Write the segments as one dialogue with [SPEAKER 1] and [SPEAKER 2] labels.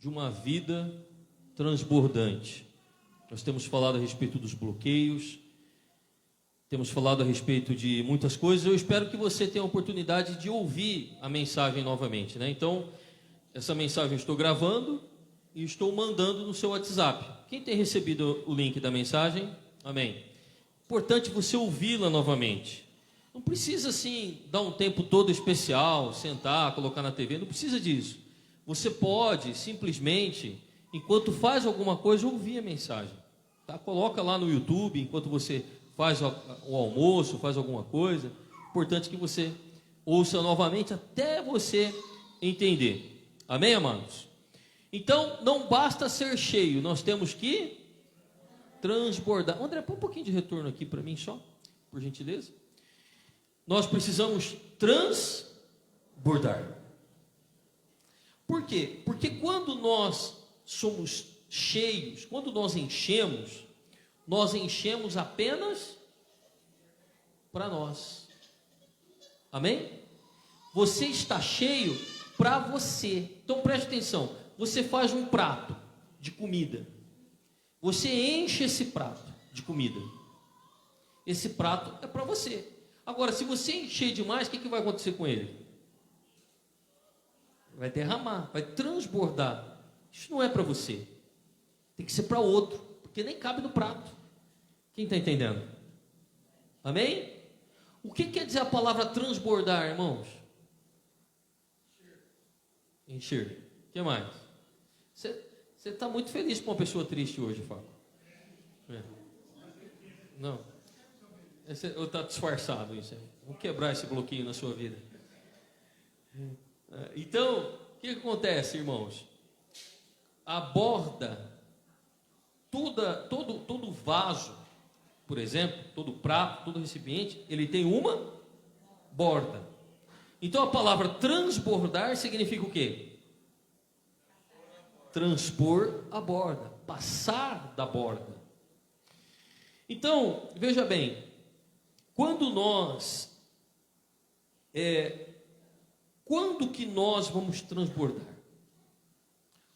[SPEAKER 1] de uma vida transbordante. Nós temos falado a respeito dos bloqueios, temos falado a respeito de muitas coisas. Eu espero que você tenha a oportunidade de ouvir a mensagem novamente, né? Então, essa mensagem eu estou gravando e estou mandando no seu WhatsApp. Quem tem recebido o link da mensagem? Amém. Importante você ouvi-la novamente. Não precisa, assim, dar um tempo todo especial, sentar, colocar na TV, não precisa disso. Você pode, simplesmente, enquanto faz alguma coisa, ouvir a mensagem. Tá? Coloca lá no YouTube, enquanto você faz o almoço, faz alguma coisa. Importante que você ouça novamente até você entender. Amém, amados? Então, não basta ser cheio, nós temos que transbordar. André, põe um pouquinho de retorno aqui para mim só, por gentileza. Nós precisamos transbordar. Por quê? Porque quando nós somos cheios, quando nós enchemos apenas para nós. Amém? Você está cheio para você. Então preste atenção. Você faz um prato de comida. Você enche esse prato de comida. Esse prato é para você. Agora, se você encher demais, o que vai acontecer com ele? Vai derramar, vai transbordar. Isso não é para você. Tem que ser para outro, porque nem cabe no prato. Quem está entendendo? Amém? O que quer dizer a palavra transbordar, irmãos? Encher. O que mais? Você está muito feliz com uma pessoa triste hoje, Fábio? É. Não. Ou está disfarçado isso aí? Vamos quebrar esse bloqueio na sua vida. Então, o que acontece, irmãos? A borda, todo vaso, por exemplo, todo prato, todo recipiente, ele tem uma borda. Então a palavra transbordar significa o quê? Transpor a borda, passar da borda. Então, veja bem, quando que nós vamos transbordar?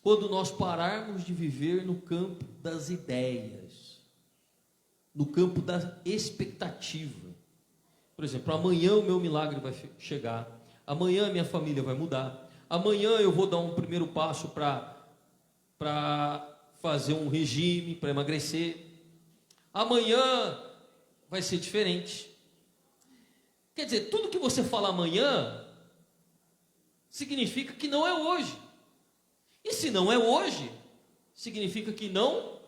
[SPEAKER 1] Quando nós pararmos de viver no campo das ideias, no campo da expectativa. Por exemplo, amanhã o meu milagre vai chegar, amanhã a minha família vai mudar, amanhã eu vou dar um primeiro passo para fazer um regime, para emagrecer, amanhã vai ser diferente. Quer dizer, tudo que você fala amanhã significa que não é hoje. E se não é hoje, significa que não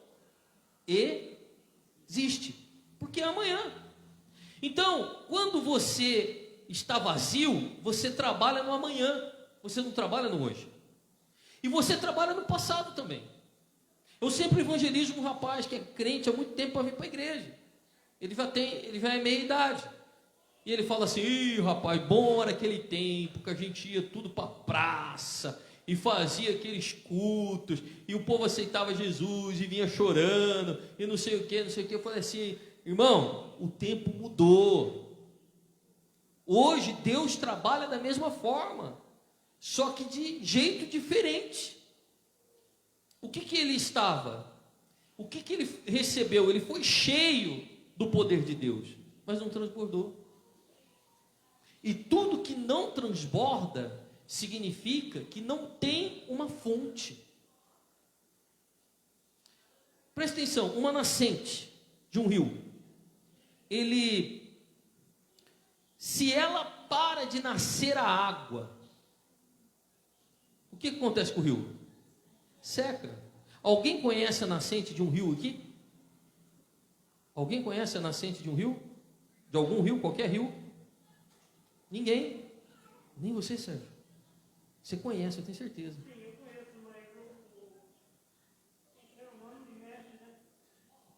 [SPEAKER 1] existe, porque é amanhã. Então, quando você está vazio, você trabalha no amanhã, você não trabalha no hoje. E você trabalha no passado também. Eu sempre evangelizo um rapaz que é crente há muito tempo para vir para a igreja. Ele já é meia idade. E ele fala assim: ih, rapaz, bom era aquele tempo que a gente ia tudo para a praça e fazia aqueles cultos, e o povo aceitava Jesus e vinha chorando, e não sei o que. Eu falei assim: irmão, o tempo mudou. Hoje Deus trabalha da mesma forma, só que de jeito diferente. O que ele estava? O que ele recebeu? Ele foi cheio do poder de Deus, mas não transbordou. E tudo que não transborda significa que não tem uma fonte. Presta atenção, uma nascente de um rio, se ela para de nascer a água, o que acontece com o rio? Seca. Alguém conhece a nascente de um rio aqui? Alguém conhece a nascente de um rio? De algum rio, qualquer rio? Ninguém. Nem você, Sérgio. Você conhece, eu tenho certeza.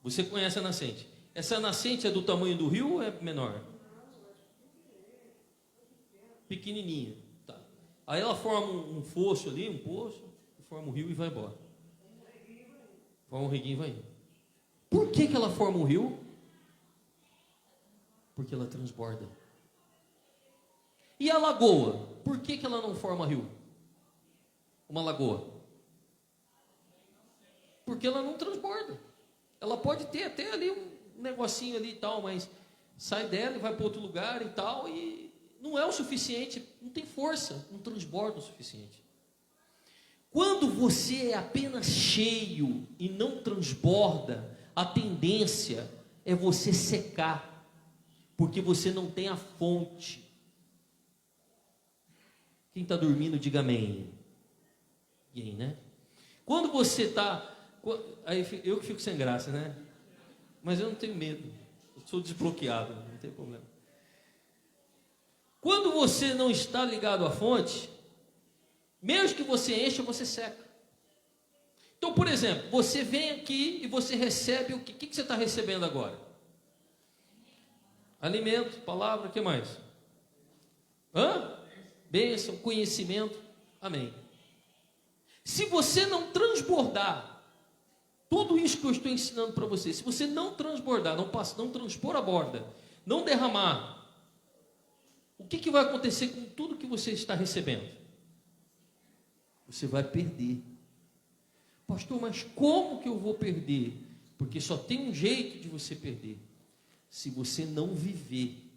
[SPEAKER 1] Você conhece a nascente. Essa nascente é do tamanho do rio ou é menor? Pequenininha. Tá. Aí ela forma um fosso ali, um poço, forma um rio e vai embora. Forma um reguinho e vai indo. Por que ela forma um rio? Porque ela transborda. E a lagoa? Por que ela não forma rio? Uma lagoa. porque ela não transborda. Ela pode ter até ali um negocinho ali e tal, mas sai dela e vai para outro lugar e tal, e não é o suficiente, não tem força, não transborda o suficiente. Quando você é apenas cheio e não transborda, a tendência é você secar, porque você não tem a fonte. Quem está dormindo, diga amém. Ninguém, né? Quando você está... Aí eu que fico sem graça, né? Mas eu não tenho medo. Eu sou desbloqueado, não tem problema. Quando você não está ligado à fonte, mesmo que você encha, você seca. Então, por exemplo, você vem aqui e você recebe o que? O que você está recebendo agora? Alimento, palavra, o que mais? Bênção, conhecimento, amém. Se você não transbordar tudo isso que eu estou ensinando para você, se você não transbordar, não transpor a borda, não derramar, o que vai acontecer com tudo que você está recebendo? Você vai perder. Pastor, mas como que eu vou perder? Porque só tem um jeito de você perder. Se você não viver,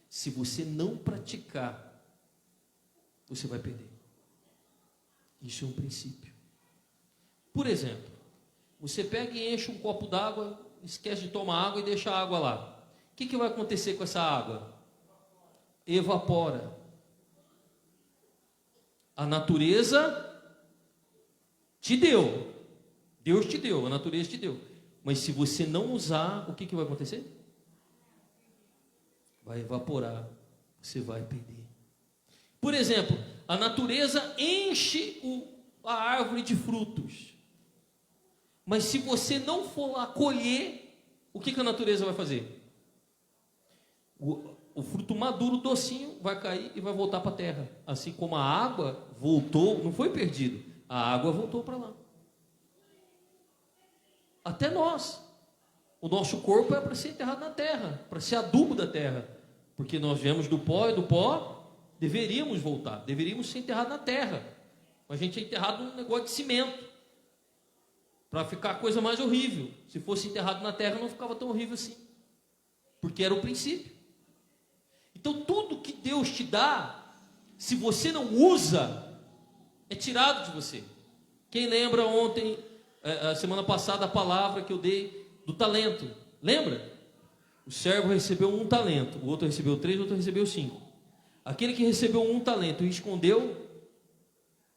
[SPEAKER 1] se você não praticar, você vai perder. Isso é um princípio. Por exemplo, você pega e enche um copo d'água, esquece de tomar água e deixa a água lá. O que vai acontecer com essa água? Evapora. A natureza te deu. Deus te deu, a natureza te deu. Mas se você não usar, o que vai acontecer? Vai evaporar. Você vai perder. Por exemplo, a natureza enche a árvore de frutos. Mas se você não for lá colher, o que a natureza vai fazer? O fruto maduro, docinho, vai cair e vai voltar para a terra. Assim como a água voltou, não foi perdido, a água voltou para lá. Até nós. O nosso corpo é para ser enterrado na terra, para ser adubo da terra. Porque nós viemos do pó e do pó deveríamos voltar, deveríamos ser enterrados na terra. Mas a gente é enterrado num negócio de cimento. Para ficar a coisa mais horrível. Se fosse enterrado na terra, não ficava tão horrível assim. Porque era o princípio. Então, tudo que Deus te dá, se você não usa, é tirado de você. Quem lembra ontem, a semana passada, a palavra que eu dei do talento? Lembra? O servo recebeu 1 talento, o outro recebeu 3, o outro recebeu 5. Aquele que recebeu 1 talento e escondeu,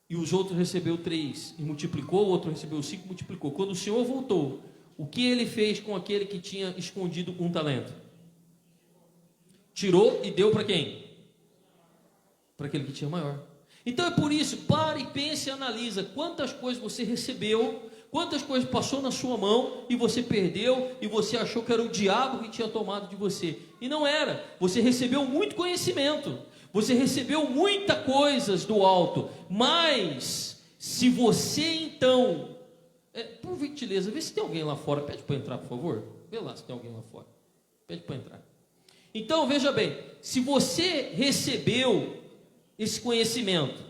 [SPEAKER 1] e os outros recebeu 3 e multiplicou, o outro recebeu 5 e multiplicou. Quando o Senhor voltou, o que ele fez com aquele que tinha escondido 1 talento? Tirou e deu para quem? Para aquele que tinha maior. Então é por isso, pare, pense e analisa quantas coisas você recebeu, quantas coisas passou na sua mão e você perdeu, e você achou que era o diabo que tinha tomado de você. E não era. Você recebeu muito conhecimento, você recebeu muitas coisas do alto, mas se você então, por gentileza, vê se tem alguém lá fora, pede para entrar, por favor. Vê lá se tem alguém lá fora, pede para entrar. Então veja bem, se você recebeu esse conhecimento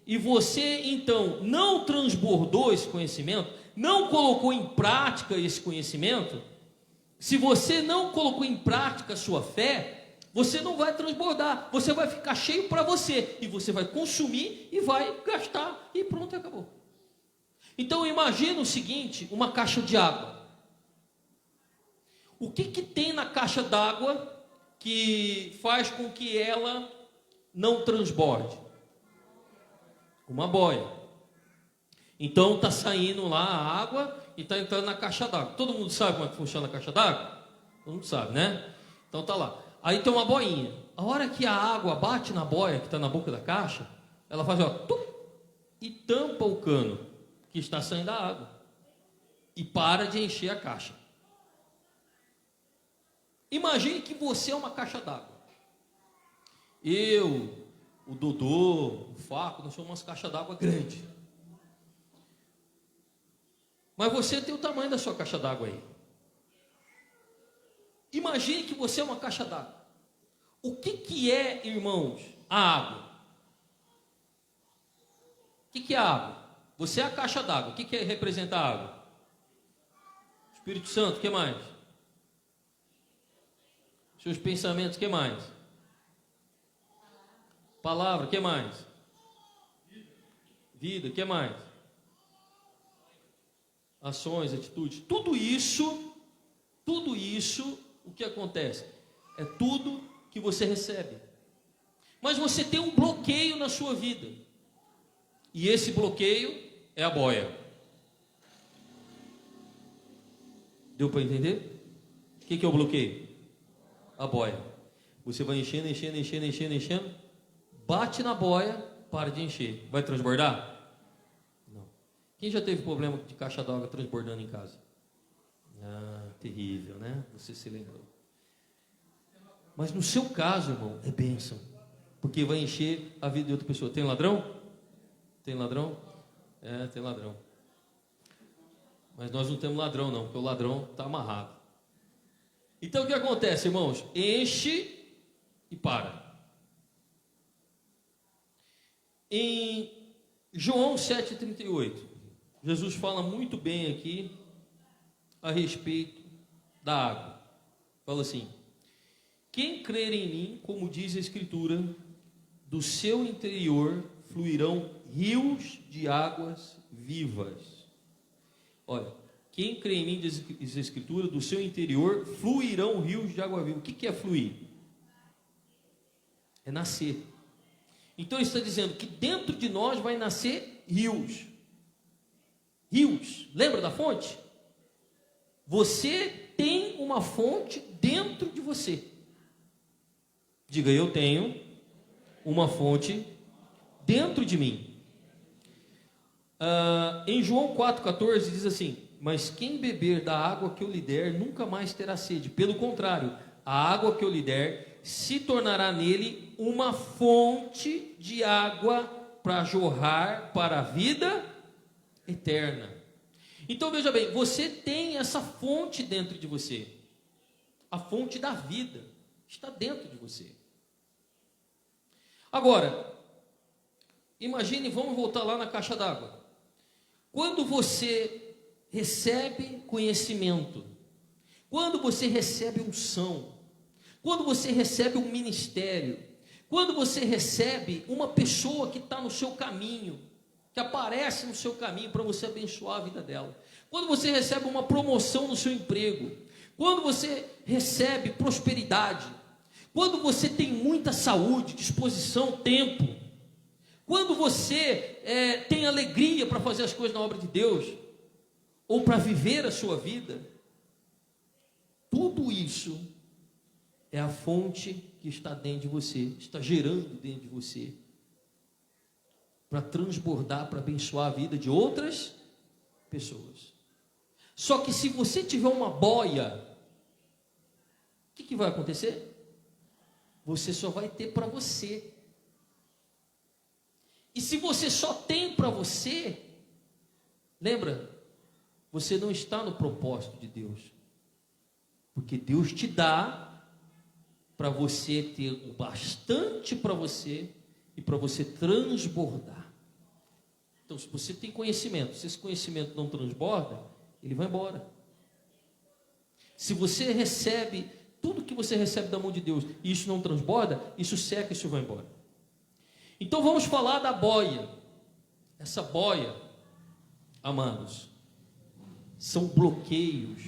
[SPEAKER 1] e você então não transbordou esse conhecimento, não colocou em prática esse conhecimento, se você não colocou em prática a sua fé, você não vai transbordar, você vai ficar cheio para você, e você vai consumir e vai gastar, e pronto, acabou. Então imagina o seguinte, uma caixa de água. O que tem na caixa d'água que faz com que ela não transborde? Uma boia. Então está saindo lá a água e está entrando na caixa d'água. Todo mundo sabe como é que funciona a caixa d'água? Todo mundo sabe, né? Então está lá. Aí tem uma boinha. A hora que a água bate na boia que está na boca da caixa, ela faz e tampa o cano que está saindo a água e para de encher a caixa. Imagine que você é uma caixa d'água. Eu, o Dodô, o Faco, nós somos umas caixas d'água grandes. Mas você tem o tamanho da sua caixa d'água aí. Imagine que você é uma caixa d'água. O que é, irmãos, a água? O que é a água? Você é a caixa d'água. O que representa a água? Espírito Santo, o que mais? Seus pensamentos, o que mais? Palavra, o que mais? Vida, o que mais? Ações, atitudes, tudo isso, o que acontece? É tudo que você recebe. Mas você tem um bloqueio na sua vida. E esse bloqueio é a boia. Deu para entender? O que é o bloqueio? A boia. Você vai enchendo, bate na boia, para de encher. Vai transbordar? Não. Quem já teve problema de caixa d'água transbordando em casa? Ah, terrível, né? Você se lembrou. Mas no seu caso, irmão, é bênção. Porque vai encher a vida de outra pessoa. Tem ladrão? Tem ladrão? É, tem ladrão. Mas nós não temos ladrão não, porque o ladrão está amarrado. Então o que acontece, irmãos? Enche e para. Em João 7,38, Jesus fala muito bem aqui a respeito da água. Fala assim: quem crer em mim, como diz a Escritura, do seu interior fluirão rios de águas vivas. Olha, quem crê em mim, diz a Escritura, do seu interior fluirão rios de água viva. O que é fluir? É nascer. Então ele está dizendo que dentro de nós vai nascer rios. Rios. Lembra da fonte? Você tem uma fonte dentro de você. Diga, eu tenho uma fonte dentro de mim. Em João 4,14 diz assim: mas quem beber da água que eu lhe der nunca mais terá sede. Pelo contrário, a água que eu lhe der se tornará nele uma fonte de água para jorrar para a vida eterna. Então veja bem, você tem essa fonte dentro de você. A fonte da vida está dentro de você. Agora, imagine, vamos voltar lá na caixa d'água. Quando você recebe conhecimento, quando você recebe unção, quando você recebe um ministério, quando você recebe uma pessoa que está no seu caminho, que aparece no seu caminho para você abençoar a vida dela, quando você recebe uma promoção no seu emprego, quando você recebe prosperidade, quando você tem muita saúde, disposição, tempo, quando você tem alegria para fazer as coisas na obra de Deus, ou para viver a sua vida, tudo isso é a fonte que está dentro de você, está gerando dentro de você, para transbordar, para abençoar a vida de outras pessoas. Só que se você tiver uma boia, o que vai acontecer? Você só vai ter para você. E se você só tem para você, lembra, você não está no propósito de Deus. Porque Deus te dá para você ter o bastante para você e para você transbordar. Então, se você tem conhecimento, se esse conhecimento não transborda, ele vai embora. Se você recebe tudo que você recebe da mão de Deus e isso não transborda, isso seca e isso vai embora. Então vamos falar da boia. Essa boia, amados, são bloqueios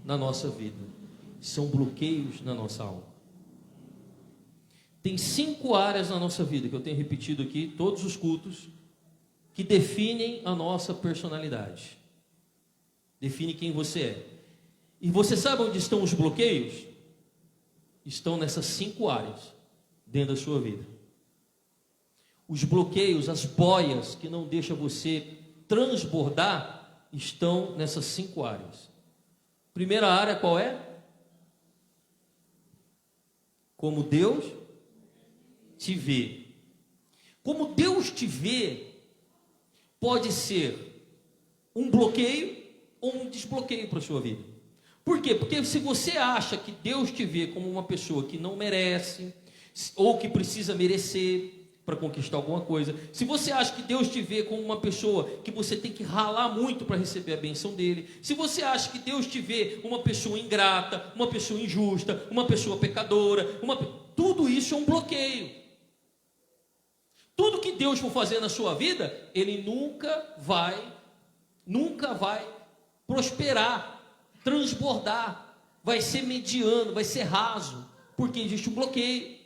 [SPEAKER 1] na nossa vida, são bloqueios na nossa alma. Tem 5 áreas na nossa vida, que eu tenho repetido aqui, todos os cultos, que definem a nossa personalidade, define quem você é. E você sabe onde estão os bloqueios? Estão nessas 5 áreas, dentro da sua vida. Os bloqueios, as boias que não deixam você transbordar, estão nessas 5 áreas. Primeira área qual é? Como Deus te vê. Como Deus te vê, pode ser um bloqueio ou um desbloqueio para a sua vida. Por quê? Porque se você acha que Deus te vê como uma pessoa que não merece, ou que precisa merecer, para conquistar alguma coisa, se você acha que Deus te vê como uma pessoa que você tem que ralar muito para receber a benção dele, se você acha que Deus te vê uma pessoa ingrata, uma pessoa injusta, uma pessoa pecadora, tudo isso é um bloqueio. Tudo que Deus for fazer na sua vida, Ele nunca vai prosperar, transbordar, vai ser mediano, vai ser raso, porque existe um bloqueio,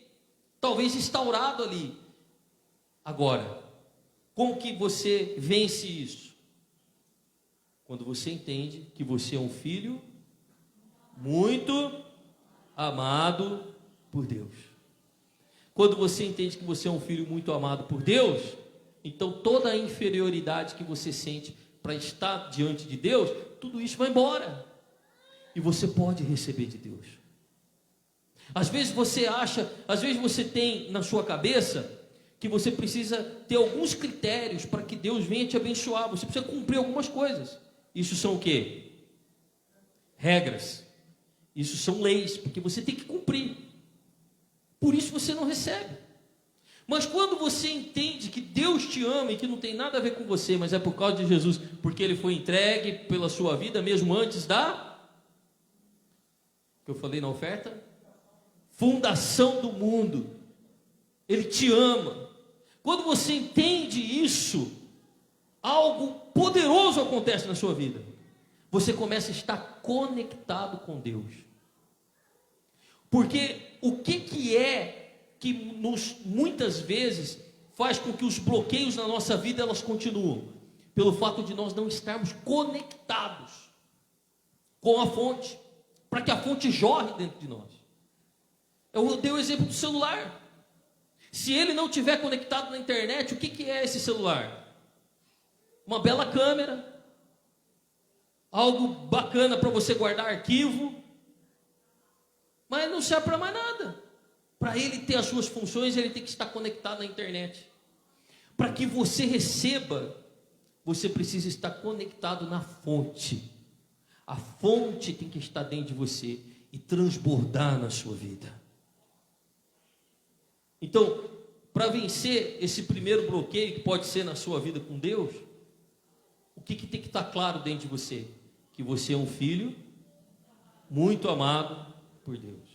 [SPEAKER 1] talvez instaurado ali. Agora, como que você vence isso? Quando você entende que você é um filho muito amado por Deus. Quando você entende que você é um filho muito amado por Deus, então toda a inferioridade que você sente para estar diante de Deus, tudo isso vai embora. E você pode receber de Deus. Às vezes você tem na sua cabeça que você precisa ter alguns critérios para que Deus venha te abençoar. Você precisa cumprir algumas coisas. Isso são o quê? Regras. Isso são leis, porque você tem que cumprir. Por isso você não recebe. Mas quando você entende que Deus te ama e que não tem nada a ver com você, mas é por causa de Jesus, porque Ele foi entregue pela sua vida mesmo antes que eu falei na oferta? Fundação do mundo. Ele te ama. Quando você entende isso, algo poderoso acontece na sua vida. Você começa a estar conectado com Deus. Porque o que é que muitas vezes faz com que os bloqueios na nossa vida elas continuam? Pelo fato de nós não estarmos conectados com a fonte, para que a fonte jorre dentro de nós. Eu dei o exemplo do celular. Se ele não estiver conectado na internet, o que é esse celular? Uma bela câmera, algo bacana para você guardar arquivo, mas não serve para mais nada. Para ele ter as suas funções, ele tem que estar conectado na internet. Para que você receba, você precisa estar conectado na fonte. A fonte tem que estar dentro de você e transbordar na sua vida. Então, para vencer esse primeiro bloqueio que pode ser na sua vida com Deus, o que tem que estar claro dentro de você? Que você é um filho muito amado por Deus.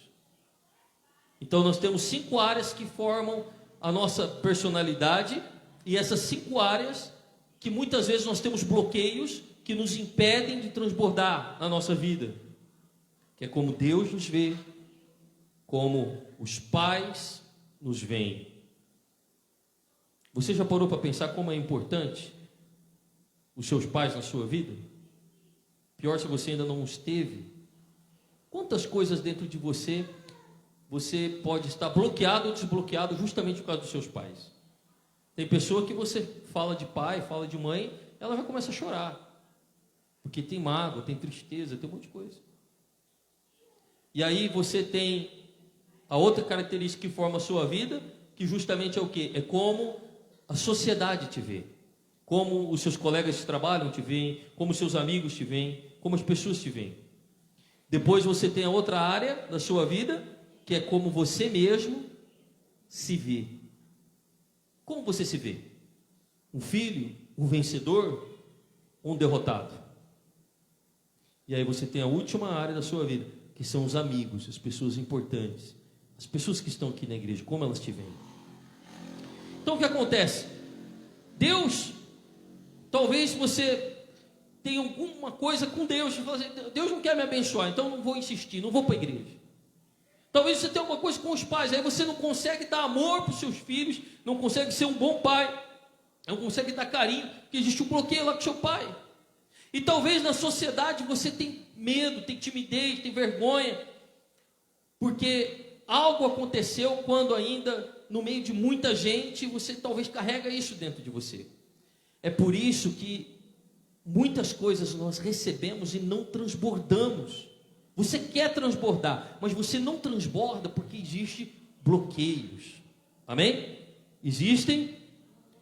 [SPEAKER 1] Então nós temos 5 áreas que formam a nossa personalidade, e essas 5 áreas que muitas vezes nós temos bloqueios que nos impedem de transbordar na nossa vida, que é como Deus nos vê, como os pais nos veem. Você já parou para pensar como é importante os seus pais na sua vida? Pior se você ainda não os teve. Quantas coisas dentro de você pode estar bloqueado ou desbloqueado justamente por causa dos seus pais? Tem pessoa que você fala de pai, fala de mãe, ela já começa a chorar, porque tem mágoa, tem tristeza, tem um monte de coisa. E aí você tem a outra característica que forma a sua vida, que justamente é o quê? É como a sociedade te vê, como os seus colegas de trabalho te veem, como os seus amigos te veem, como as pessoas te veem. Depois você tem a outra área da sua vida, que é como você mesmo se vê. Como você se vê? Um filho, um vencedor ou um derrotado? E aí você tem a última área da sua vida, que são os amigos, as pessoas importantes, as pessoas que estão aqui na igreja, como elas te veem. Então o que acontece? Deus, talvez você tenha alguma coisa com Deus, Deus não quer me abençoar, então não vou insistir, não vou para a igreja. Talvez você tenha alguma coisa com os pais, aí você não consegue dar amor para os seus filhos, não consegue ser um bom pai, não consegue dar carinho, porque existe um bloqueio lá com o seu pai. E talvez na sociedade você tem medo, tem timidez, tem vergonha, porque algo aconteceu quando ainda no meio de muita gente, você talvez carrega isso dentro de você. É por isso que muitas coisas nós recebemos e não transbordamos. Você quer transbordar, mas você não transborda porque existem bloqueios. Amém? Existem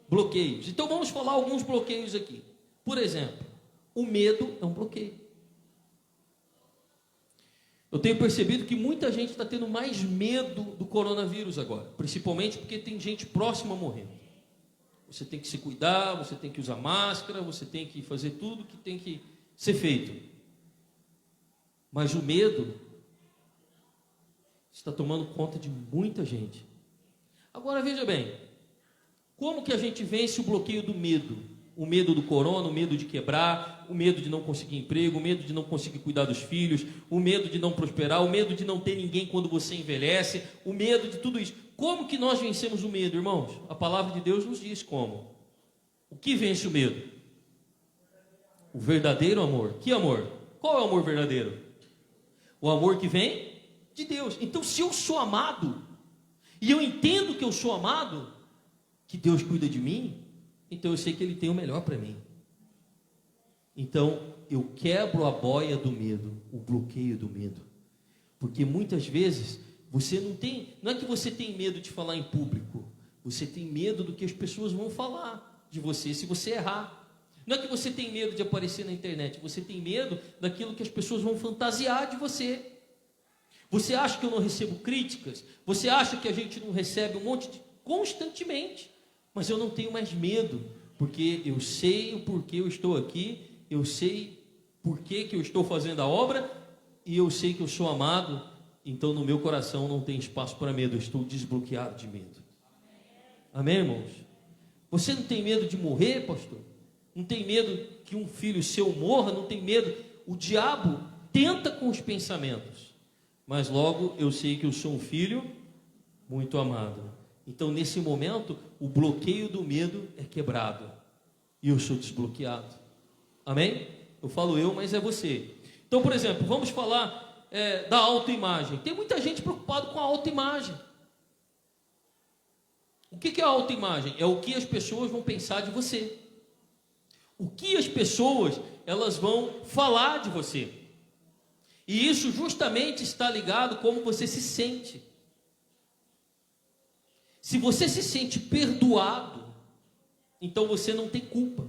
[SPEAKER 1] bloqueios. Então vamos falar alguns bloqueios aqui. Por exemplo, o medo é um bloqueio. Eu tenho percebido que muita gente está tendo mais medo do coronavírus agora, principalmente porque tem gente próxima morrendo. Você tem que se cuidar, você tem que usar máscara, você tem que fazer tudo que tem que ser feito. Mas o medo está tomando conta de muita gente. Agora veja bem, como que a gente vence o bloqueio do medo? O medo do corona, o medo de quebrar, o medo de não conseguir emprego, o medo de não conseguir cuidar dos filhos, o medo de não prosperar, o medo de não ter ninguém quando você envelhece, o medo de tudo isso. Como que nós vencemos o medo, irmãos? A palavra de Deus nos diz como. O que vence o medo? O verdadeiro amor. Que amor? Qual é o amor verdadeiro? O amor que vem de Deus. Então, se eu sou amado, e eu entendo que eu sou amado, que Deus cuida de mim, então eu sei que Ele tem o melhor para mim. Então eu quebro a boia do medo, o bloqueio do medo, porque muitas vezes você não é que você tem medo de falar em público, você tem medo do que as pessoas vão falar de você se você errar. Não é que você tem medo de aparecer na internet, você tem medo daquilo que as pessoas vão fantasiar de você. Você acha que eu não recebo críticas? Você acha que a gente não recebe um monte de... constantemente? Mas eu não tenho mais medo, porque eu sei o porquê eu estou aqui, eu sei porquê que eu estou fazendo a obra, e eu sei que eu sou amado, então no meu coração não tem espaço para medo, eu estou desbloqueado de medo. Amém, irmãos? Você não tem medo de morrer, pastor? Não tem medo que um filho seu morra? Não tem medo? O diabo tenta com os pensamentos, mas logo eu sei que eu sou um filho muito amado. Então, nesse momento, o bloqueio do medo é quebrado e eu sou desbloqueado. Amém? Eu falo eu, mas é você. Então, por exemplo, vamos falar da autoimagem. Tem muita gente preocupada com a autoimagem. O que é a autoimagem? É o que as pessoas vão pensar de você. O que as pessoas elas vão falar de você. E isso justamente está ligado a como você se sente. Se você se sente perdoado, então você não tem culpa.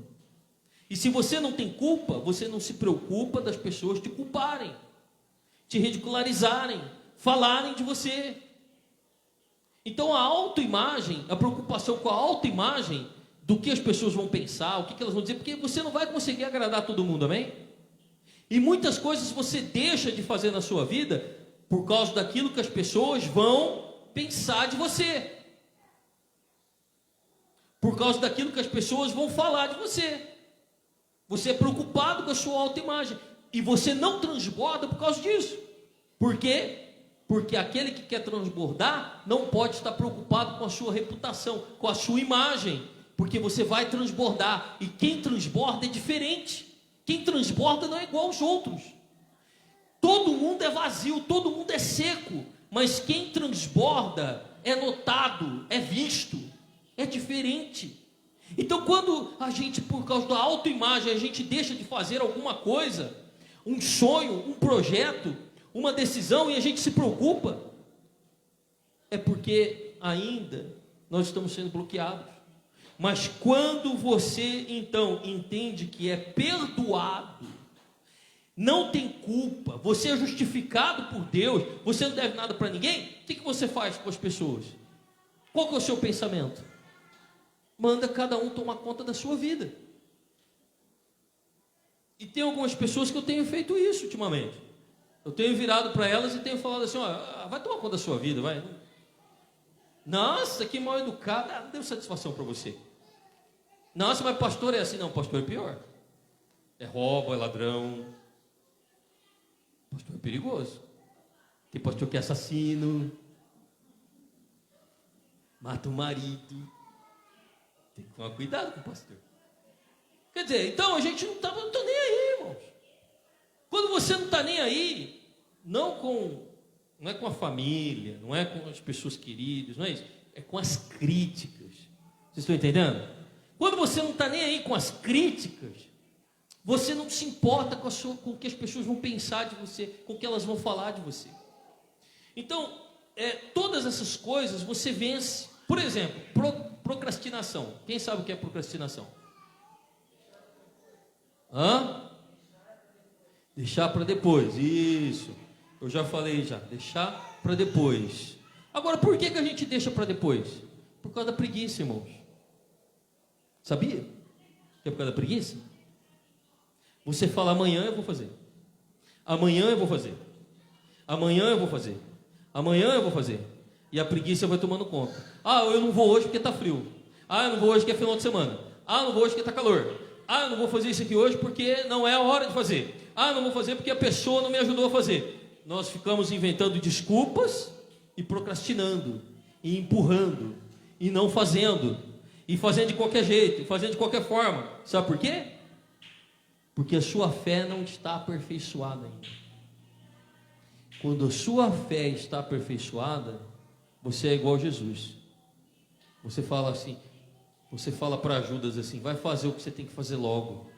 [SPEAKER 1] E se você não tem culpa, você não se preocupa das pessoas te culparem, te ridicularizarem, falarem de você. Então a autoimagem, a preocupação com a autoimagem, do que as pessoas vão pensar, o que elas vão dizer, porque você não vai conseguir agradar todo mundo, amém? E muitas coisas você deixa de fazer na sua vida por causa daquilo que as pessoas vão pensar de você. Por causa daquilo que as pessoas vão falar de você. Você é preocupado com a sua autoimagem. E você não transborda por causa disso. Por quê? Porque aquele que quer transbordar não pode estar preocupado com a sua reputação, com a sua imagem. Porque você vai transbordar. E quem transborda é diferente. Quem transborda não é igual aos outros. Todo mundo é vazio, todo mundo é seco. Mas quem transborda é notado, é visto. É diferente. Então quando a gente, por causa da autoimagem, a gente deixa de fazer alguma coisa, um sonho, um projeto, uma decisão, e a gente se preocupa, é porque ainda nós estamos sendo bloqueados. Mas quando você então entende que é perdoado, não tem culpa, você é justificado por Deus, você não deve nada para ninguém, o que você faz com as pessoas? Qual que é o seu pensamento? Manda cada um tomar conta da sua vida. E tem algumas pessoas que eu tenho feito isso ultimamente. Eu tenho virado para elas e tenho falado assim, ó, vai tomar conta da sua vida, vai. Nossa, que mal educado, não deu satisfação para você. Nossa, mas pastor é assim, não, pastor é pior. É roubo, é ladrão. Pastor é perigoso. Tem pastor que é assassino. Mata o marido. Tem que tomar cuidado com o pastor. Quer dizer, então a gente não está nem aí, irmãos. Quando você não está nem aí, não é com a família, não é com as pessoas queridas, não é isso. É com as críticas. Vocês estão entendendo? Quando você não está nem aí com as críticas, você não se importa com o que as pessoas vão pensar de você, com o que elas vão falar de você. Então, todas essas coisas você vence. Por exemplo, procrastinação. Quem sabe o que é procrastinação? Deixar para depois. Isso. Eu já falei já, deixar para depois. Agora, por que a gente deixa para depois? Por causa da preguiça, irmãos. Sabia? Que é por causa da preguiça? Você fala, amanhã eu vou fazer. Amanhã eu vou fazer. Amanhã eu vou fazer. Amanhã eu vou fazer. E a preguiça vai tomando conta. Ah, eu não vou hoje porque está frio. Ah, eu não vou hoje porque é final de semana. Ah, eu não vou hoje porque está calor. Ah, eu não vou fazer isso aqui hoje porque não é a hora de fazer. Ah, eu não vou fazer porque a pessoa não me ajudou a fazer. Nós ficamos inventando desculpas e procrastinando, e empurrando, e não fazendo, e fazendo de qualquer jeito, e fazendo de qualquer forma. Sabe por quê? Porque a sua fé não está aperfeiçoada ainda. Quando a sua fé está aperfeiçoada, você é igual a Jesus. Você fala assim, você fala para Judas assim, vai fazer o que você tem que fazer logo.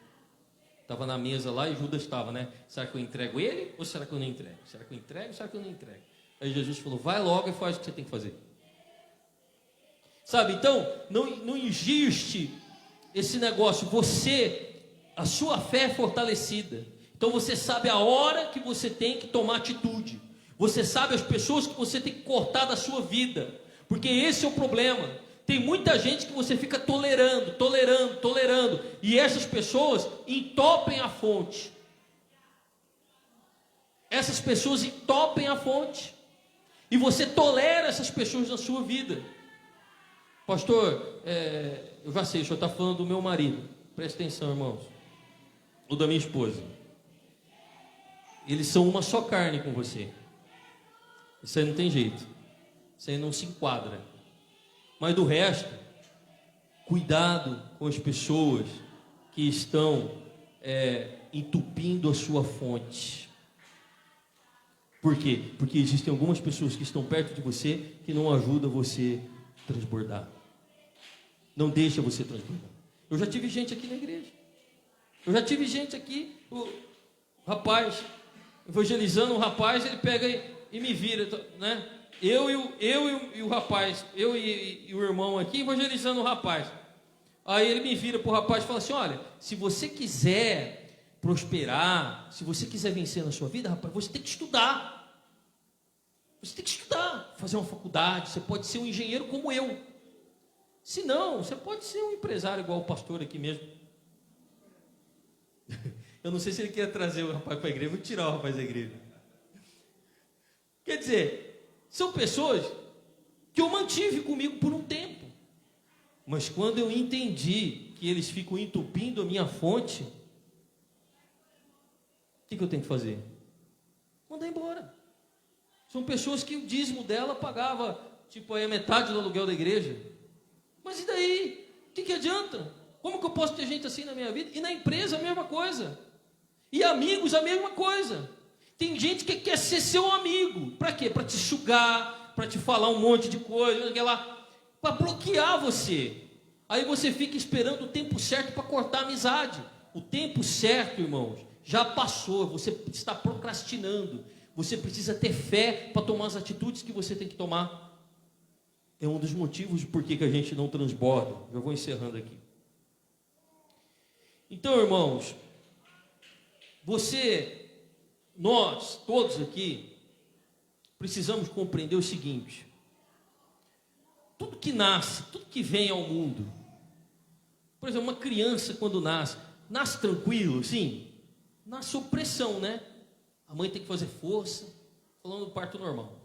[SPEAKER 1] Estava na mesa lá e Judas estava, né? Será que eu entrego ele ou será que eu não entrego? Será que eu entrego ou será que eu não entrego? Aí Jesus falou, vai logo e faz o que você tem que fazer. Sabe, então, não existe esse negócio, a sua fé é fortalecida. Então você sabe a hora que você tem que tomar atitude. Você sabe as pessoas que você tem que cortar da sua vida. Porque esse é o problema. Tem muita gente que você fica tolerando. E essas pessoas entopem a fonte. Essas pessoas entopem a fonte. E você tolera essas pessoas na sua vida. Pastor, eu já sei, o senhor está falando do meu marido. Presta atenção, irmãos. Ou da minha esposa. Eles são uma só carne com você. Isso aí não tem jeito. Isso aí não se enquadra. Mas do resto, cuidado com as pessoas que estão entupindo a sua fonte. Por quê? Porque existem algumas pessoas que estão perto de você que não ajudam você a transbordar. Não deixa você transbordar. Eu já tive gente aqui na igreja. Eu já tive gente aqui, o rapaz, evangelizando um rapaz, ele pega e me vira, né? Eu e o rapaz, eu e o irmão aqui evangelizando o rapaz. Aí ele me vira para o rapaz e fala assim, olha, se você quiser prosperar, se você quiser vencer na sua vida, rapaz, você tem que estudar. Você tem que estudar, fazer uma faculdade, você pode ser um engenheiro como eu. Se não, você pode ser um empresário igual o pastor aqui mesmo. Eu não sei se ele quer trazer o rapaz para a igreja, vou tirar o rapaz da igreja. Quer dizer, são pessoas que eu mantive comigo por um tempo. Mas quando eu entendi que eles ficam entupindo a minha fonte, o que eu tenho que fazer? Mandar embora. São pessoas que o dízimo dela pagava, tipo, aí a metade do aluguel da igreja. Mas e daí? O que adianta? Como que eu posso ter gente assim na minha vida? E na empresa a mesma coisa. E amigos a mesma coisa. Tem gente que quer ser seu amigo. Para quê? Para te sugar, para te falar um monte de coisa, para bloquear você. Aí você fica esperando o tempo certo para cortar a amizade. O tempo certo, irmãos, já passou. Você está procrastinando. Você precisa ter fé para tomar as atitudes que você tem que tomar. É um dos motivos por que a gente não transborda. Já vou encerrando aqui. Então, irmãos, nós, todos aqui, precisamos compreender o seguinte: tudo que nasce, tudo que vem ao mundo, por exemplo, uma criança quando nasce tranquilo, sim, nasce sob pressão, né? A mãe tem que fazer força, falando do parto normal.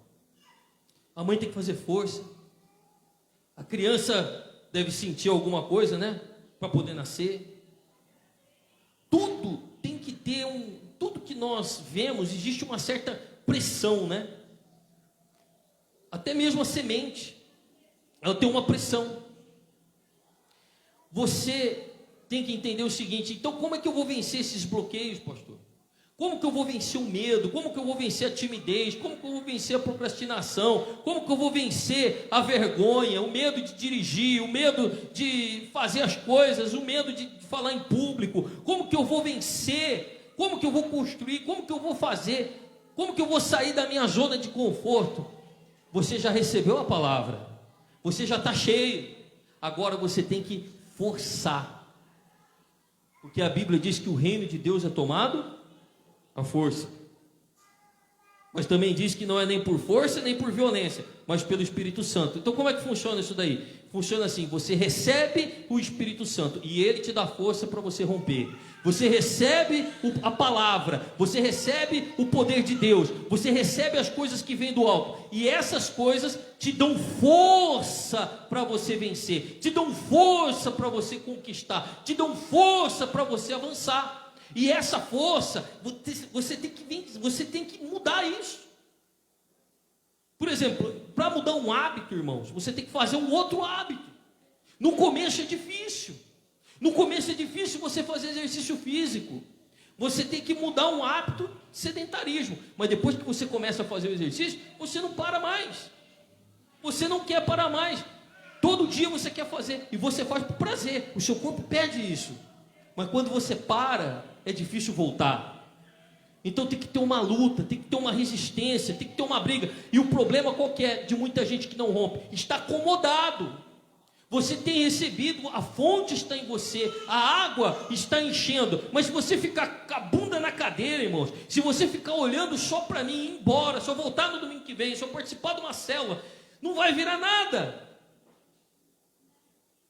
[SPEAKER 1] A mãe tem que fazer força, a criança deve sentir alguma coisa, né? Para poder nascer. Tudo tem que ter tudo que nós vemos, existe uma certa pressão, né? Até mesmo a semente, ela tem uma pressão. Você tem que entender o seguinte: então como é que eu vou vencer esses bloqueios, pastor? Como que eu vou vencer o medo? Como que eu vou vencer a timidez? Como que eu vou vencer a procrastinação? Como que eu vou vencer a vergonha, o medo de dirigir, o medo de fazer as coisas, o medo de falar em público? Como que eu vou vencer? Como que eu vou construir? Como que eu vou fazer? Como que eu vou sair da minha zona de conforto? Você já recebeu a palavra, você já está cheio, agora você tem que forçar, porque a Bíblia diz que o reino de Deus é tomado à força. Mas também diz que não é nem por força, nem por violência, mas pelo Espírito Santo. Então como é que funciona isso daí? Funciona assim: você recebe o Espírito Santo e ele te dá força para você romper. Você recebe a palavra, você recebe o poder de Deus, você recebe as coisas que vêm do alto, e essas coisas te dão força para você vencer, te dão força para você conquistar, te dão força para você avançar. E essa força, você tem que mudar isso. Por exemplo, para mudar um hábito, irmãos, você tem que fazer um outro hábito. No começo é difícil. No começo é difícil você fazer exercício físico. Você tem que mudar um hábito, sedentarismo. Mas depois que você começa a fazer o exercício, você não para mais. Você não quer parar mais. Todo dia você quer fazer. E você faz por prazer. O seu corpo pede isso. Mas quando você para, é difícil voltar. Então tem que ter uma luta, tem que ter uma resistência, tem que ter uma briga. E o problema qual que é de muita gente que não rompe? Está acomodado. Você tem recebido, a fonte está em você, a água está enchendo. Mas se você ficar com a bunda na cadeira, irmãos, se você ficar olhando só para mim e ir embora, só voltar no domingo que vem, só participar de uma célula, não vai virar nada.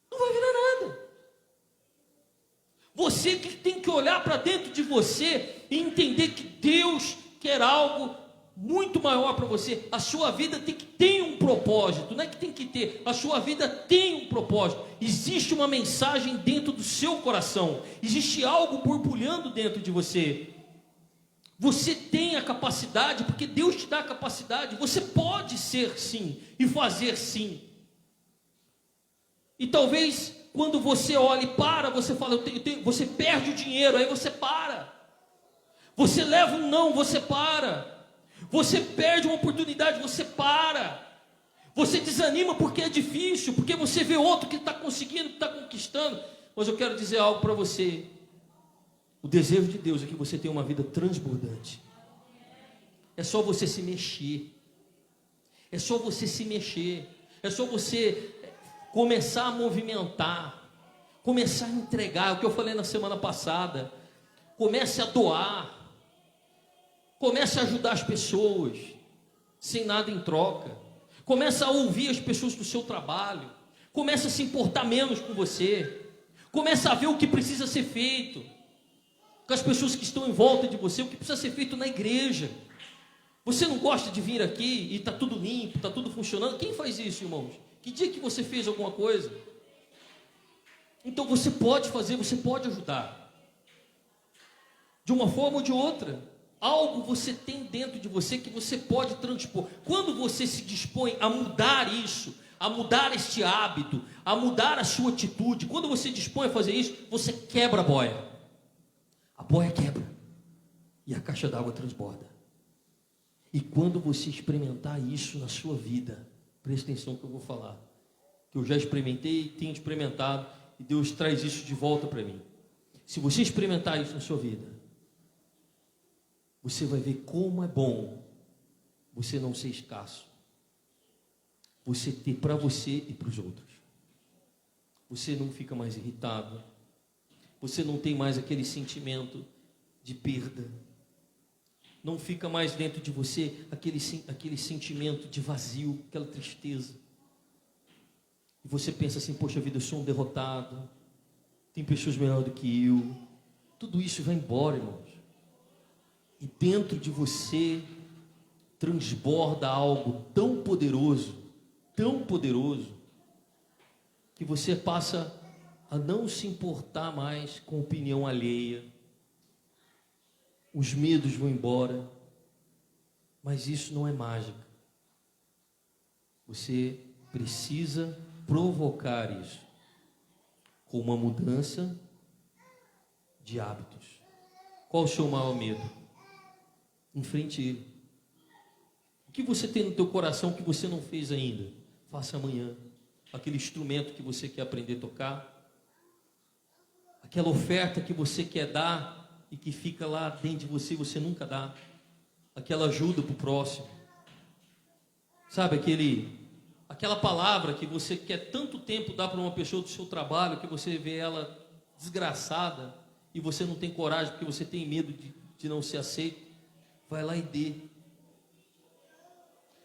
[SPEAKER 1] Não vai virar nada. Você que tem que olhar para dentro de você e entender que Deus quer algo muito maior para você. A sua vida tem que ter um propósito, não é que tem que ter, a sua vida tem um propósito. Existe uma mensagem dentro do seu coração, existe algo borbulhando dentro de você. Você tem a capacidade, porque Deus te dá a capacidade, você pode ser sim, e fazer sim. E talvez quando você olha e para, você fala, você perde o dinheiro, aí você para. Você leva um não, você para. Você perde uma oportunidade, você para. Você desanima porque é difícil, porque você vê outro que está conseguindo, que está conquistando. Mas eu quero dizer algo para você. O desejo de Deus é que você tenha uma vida transbordante. É só você se mexer. É só você se mexer. É só você começar a movimentar. Começar a entregar. É o que eu falei na semana passada. Comece a doar. Comece a ajudar as pessoas, sem nada em troca. Comece a ouvir as pessoas do seu trabalho. Comece a se importar menos com você. Comece a ver o que precisa ser feito com as pessoas que estão em volta de você, o que precisa ser feito na igreja. Você não gosta de vir aqui e está tudo limpo, está tudo funcionando? Quem faz isso, irmãos? Que dia que você fez alguma coisa? Então você pode fazer, você pode ajudar. De uma forma ou de outra. Algo você tem dentro de você que você pode transpor. Quando você se dispõe a mudar isso, a mudar este hábito, a mudar a sua atitude, quando você dispõe a fazer isso, você quebra a boia. A boia quebra e a caixa d'água transborda. E quando você experimentar isso na sua vida, presta atenção que eu vou falar, que eu já experimentei e tenho experimentado, e Deus traz isso de volta para mim. Se você experimentar isso na sua vida, você vai ver como é bom você não ser escasso. Você ter para você e para os outros. Você não fica mais irritado. Você não tem mais aquele sentimento de perda. Não fica mais dentro de você aquele sentimento de vazio, aquela tristeza. E você pensa assim, poxa vida, eu sou um derrotado. Tem pessoas melhores do que eu. Tudo isso vai embora, irmãos. E dentro de você transborda algo tão poderoso, que você passa a não se importar mais com a opinião alheia. Os medos vão embora, mas isso não é mágica. Você precisa provocar isso com uma mudança de hábitos. Qual o seu maior medo? Enfrente ele. O que você tem no teu coração que você não fez ainda? Faça amanhã. Aquele instrumento que você quer aprender a tocar, aquela oferta que você quer dar e que fica lá dentro de você e você nunca dá, aquela ajuda para o próximo, sabe, aquela palavra que você quer tanto tempo dar para uma pessoa do seu trabalho, que você vê ela desgraçada e você não tem coragem porque você tem medo de não ser aceito. Vai lá e dê.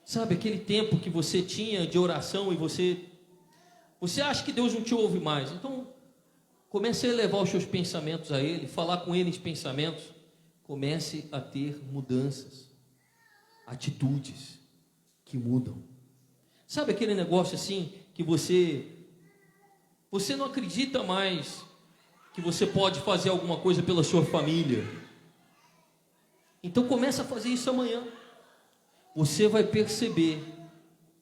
[SPEAKER 1] Sabe, aquele tempo que você tinha de oração e você acha que Deus não te ouve mais. Então, comece a elevar os seus pensamentos a Ele, falar com Ele em pensamentos. Comece a ter mudanças, atitudes que mudam. Sabe aquele negócio assim, que você não acredita mais que você pode fazer alguma coisa pela sua família. Então comece a fazer isso amanhã. Você vai perceber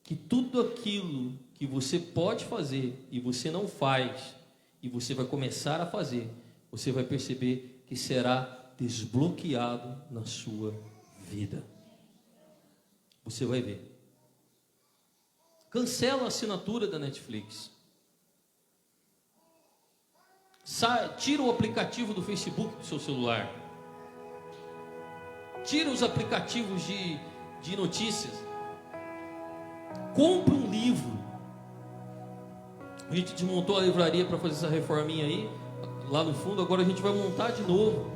[SPEAKER 1] que tudo aquilo que você pode fazer e você não faz, e você vai começar a fazer, você vai perceber que será desbloqueado na sua vida. Você vai ver. Cancela a assinatura da Netflix. Tira o aplicativo do Facebook do seu celular. Tira os aplicativos de notícias. Compre um livro. A gente desmontou a livraria para fazer essa reforminha aí, lá no fundo. Agora a gente vai montar de novo.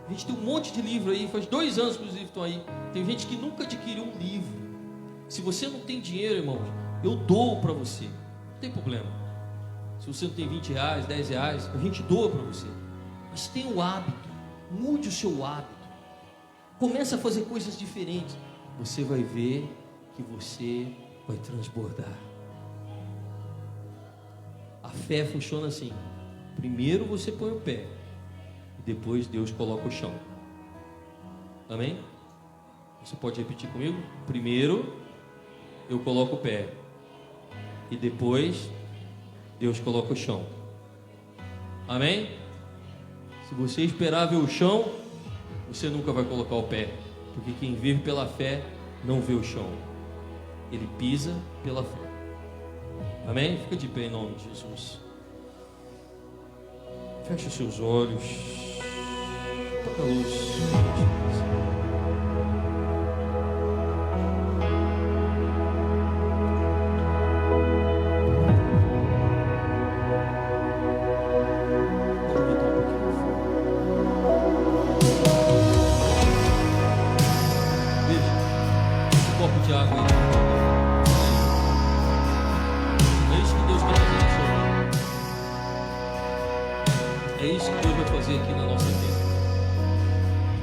[SPEAKER 1] A gente tem um monte de livro aí. Faz 2 anos que os livros estão aí. Tem gente que nunca adquiriu um livro. Se você não tem dinheiro, irmãos, eu dou para você. Não tem problema. Se você não tem 20 reais, 10 reais, a gente doa para você. Mas tenha o hábito. Mude o seu hábito. Comece a fazer coisas diferentes. Você vai ver que você vai transbordar. A fé funciona assim. Primeiro você põe o pé, e depois Deus coloca o chão. Amém? Você pode repetir comigo? Primeiro eu coloco o pé, e depois Deus coloca o chão. Amém? Se você esperar ver o chão, você nunca vai colocar o pé, porque quem vive pela fé não vê o chão, ele pisa pela fé. Amém? Fica de pé em nome de Jesus. Feche os seus olhos. Toca a luz.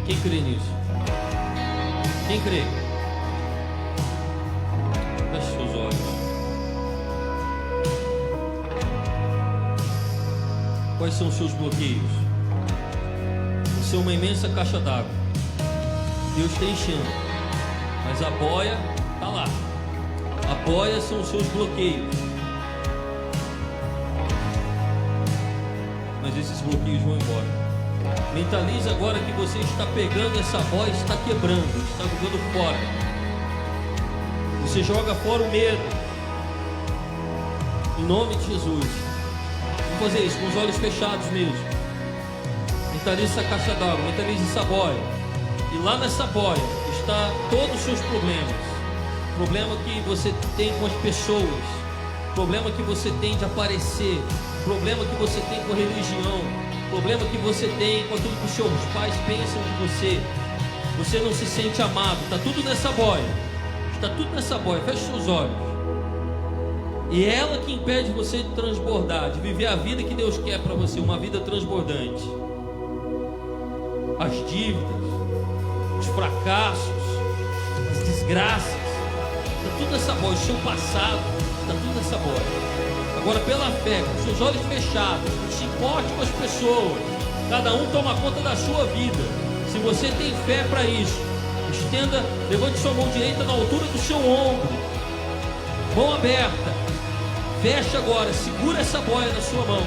[SPEAKER 1] Quem crê nisso? Quem crê? Feche seus olhos. Quais são os seus bloqueios? Você é uma imensa caixa d'água. Deus está enchendo, mas a boia está lá. A boia são os seus bloqueios. Mas esses bloqueios vão embora. Mentalize agora que você está pegando essa boia, está quebrando, está jogando fora. Você joga fora o medo. Em nome de Jesus. Vamos fazer isso com os olhos fechados mesmo. Mentalize essa caixa d'água, mentalize essa boia. E lá nessa boia está todos os seus problemas. Problema que você tem com as pessoas. Problema que você tem de aparecer. Problema que você tem com a religião. Problema que você tem com aquilo que os seus pais pensam de você. Você não se sente amado. Está tudo nessa boia. Está tudo nessa boia. Feche seus olhos. E é ela que impede você de transbordar, de viver a vida que Deus quer para você, uma vida transbordante. As dívidas, os fracassos, as desgraças, está tudo nessa boia. O seu passado, está tudo nessa boia. Agora, pela fé, com seus olhos fechados, não se importe com as pessoas. Cada um toma conta da sua vida. Se você tem fé para isso, estenda, levante sua mão direita na altura do seu ombro, mão aberta. Fecha agora, segura essa boia na sua mão.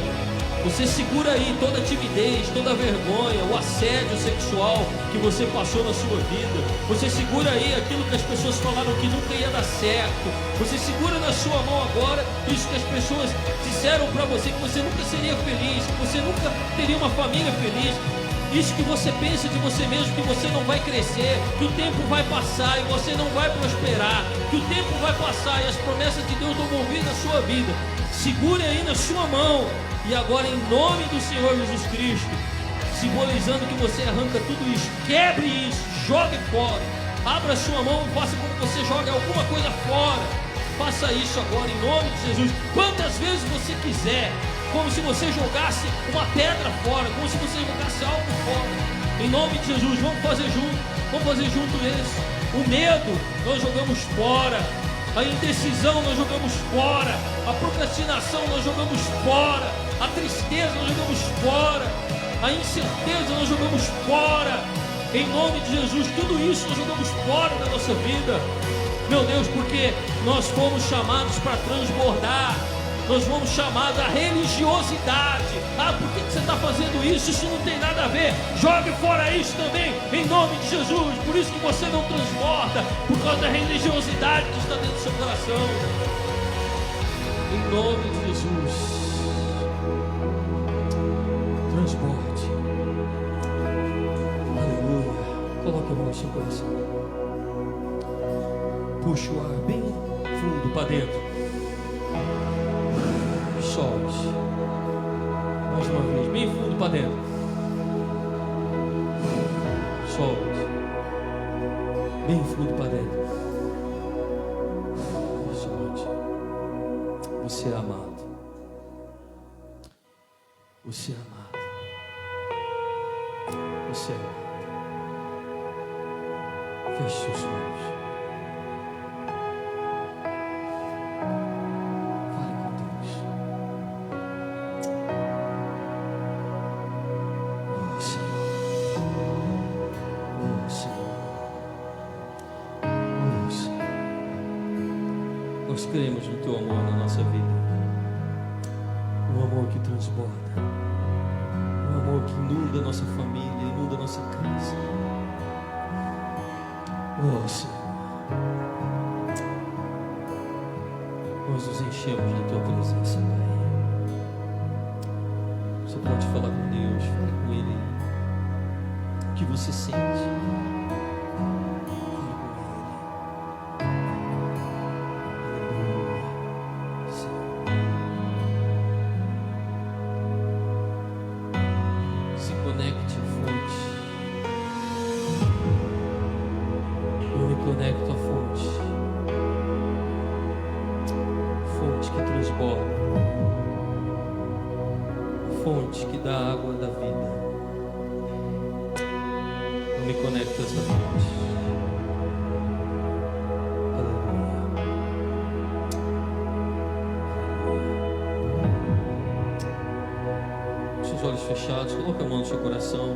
[SPEAKER 1] Você segura aí toda a timidez, toda a vergonha, o assédio sexual que você passou na sua vida. Você segura aí aquilo que as pessoas falaram que nunca ia dar certo. Você segura na sua mão agora isso que as pessoas disseram para você, que você nunca seria feliz, que você nunca teria uma família feliz. Isso que você pensa de você mesmo, que você não vai crescer, que o tempo vai passar e você não vai prosperar, que o tempo vai passar e as promessas de Deus não vão vir na sua vida. Segure aí na sua mão. E agora, em nome do Senhor Jesus Cristo, simbolizando que você arranca tudo isso, quebre isso, jogue fora, Abra sua mão e faça como você joga alguma coisa fora. Faça isso agora em nome de Jesus. Quantas vezes você quiser, como se você jogasse uma pedra fora, como se você jogasse algo fora. Em nome de Jesus, vamos fazer junto. Vamos fazer junto isso. O medo nós jogamos fora. A indecisão nós jogamos fora. A procrastinação nós jogamos fora. A tristeza nós jogamos fora. A incerteza nós jogamos fora. Em nome de Jesus, tudo isso nós jogamos fora da nossa vida. Meu Deus, porque nós fomos chamados para transbordar. Nós fomos chamados à religiosidade. Ah, por que você está fazendo isso? Isso não tem nada a ver. Jogue fora isso também, em nome de Jesus. Por isso que você não transborda, por causa da religiosidade que está dentro do seu coração. Em nome de Jesus, transborde. Aleluia. Coloque a mão no seu coração. Puxa o ar bem fundo para dentro. Solte. Mais uma vez, bem fundo para dentro. Solte. Bem fundo para dentro. Solte. Você é amado. Você é amado. Você é amado. Feche seus olhos. Nós cremos no Teu amor na nossa vida, um amor que transborda, um amor que inunda a nossa família, inunda a nossa casa. Oh Senhor, nós nos enchemos da Tua presença, Pai. Você pode falar com Deus, fale com Ele o que você sente. Conecto à fonte, fonte que transborda, fonte que dá a água da vida. Eu me conecto a essa fonte. Aleluia. Aleluia. Seus olhos fechados, coloque a mão no seu coração.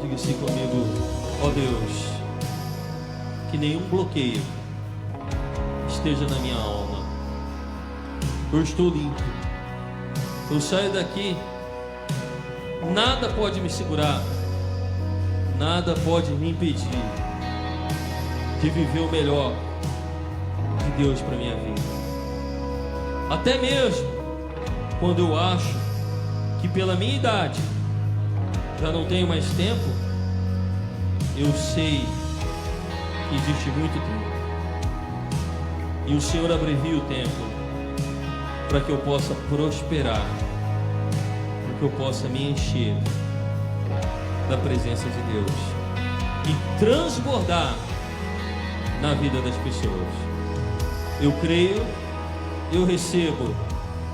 [SPEAKER 1] Diga assim comigo: ó Deus, que nenhum bloqueio esteja na minha alma. Eu estou limpo. Eu saio daqui, nada pode me segurar, nada pode me impedir de viver o melhor de Deus para minha vida. Até mesmo quando eu acho que pela minha idade já não tenho mais tempo, eu sei que existe muito tempo, e o Senhor abrevia o tempo para que eu possa prosperar, para que eu possa me encher da presença de Deus e transbordar na vida das pessoas. Eu creio, eu recebo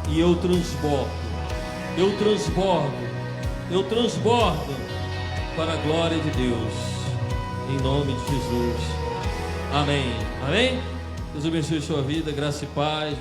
[SPEAKER 1] e eu transbordo, eu transbordo, eu transbordo para a glória de Deus, em nome de Jesus. Amém. Amém? Deus abençoe a sua vida, graça e paz.